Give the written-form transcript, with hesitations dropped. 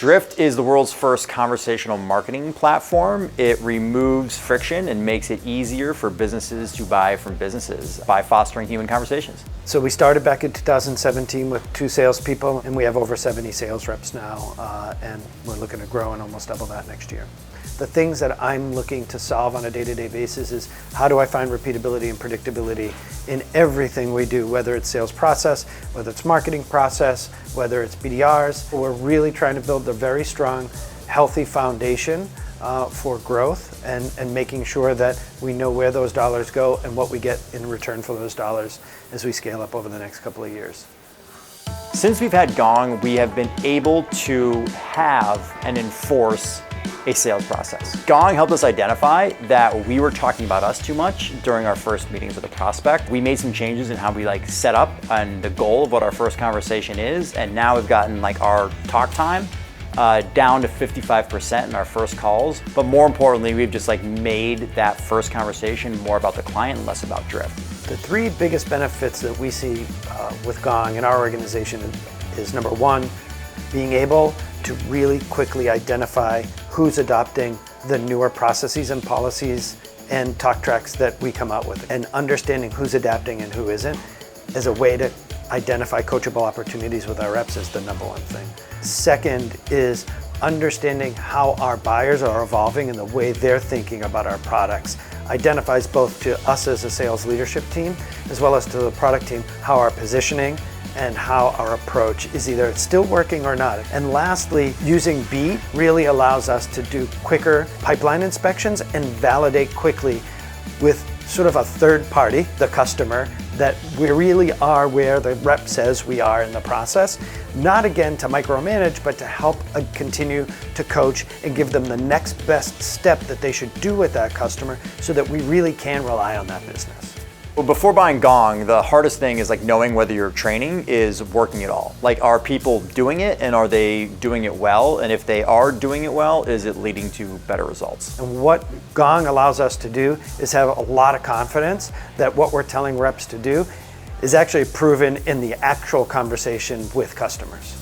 Drift is the world's first conversational marketing platform. It removes friction and makes it easier for businesses to buy from businesses by fostering human conversations. So we started back in 2017 with 2 salespeople, and we have over 70 sales reps now, and we're looking to grow and almost double that next year. The things that I'm looking to solve on a day-to-day basis is how do I find repeatability and predictability in everything we do, whether it's sales process, whether it's marketing process, whether it's BDRs. We're really trying to build a very strong, healthy foundation for growth and making sure that we know where those dollars go and what we get in return for those dollars as we scale up over the next couple of years. Since we've had Gong, we have been able to have and enforce a sales process. Gong helped us identify that we were talking about us too much during our first meetings with a prospect. We made some changes in how we set up and the goal of what our first conversation is, and now we've gotten our talk time down to 55% in our first calls. But more importantly, we've just made that first conversation more about the client and less about Drift. The 3 biggest benefits that we see with Gong in our organization is number 1, being able to really quickly identify who's adopting the newer processes and policies and talk tracks that we come out with, and understanding who's adapting and who isn't as a way to identify coachable opportunities with our reps is the number 1 thing. Second is understanding how our buyers are evolving and the way they're thinking about our products. Identifies both to us as a sales leadership team as well as to the product team how our positioning and how our approach is either still working or not. And lastly, using Beat really allows us to do quicker pipeline inspections and validate quickly with sort of a third party, the customer, that we really are where the rep says we are in the process. Not again to micromanage, but to help continue to coach and give them the next best step that they should do with that customer so that we really can rely on that business. Well, before buying Gong, the hardest thing is knowing whether your training is working at all. Are people doing it, and are they doing it well? And if they are doing it well, is it leading to better results? And what Gong allows us to do is have a lot of confidence that what we're telling reps to do is actually proven in the actual conversation with customers.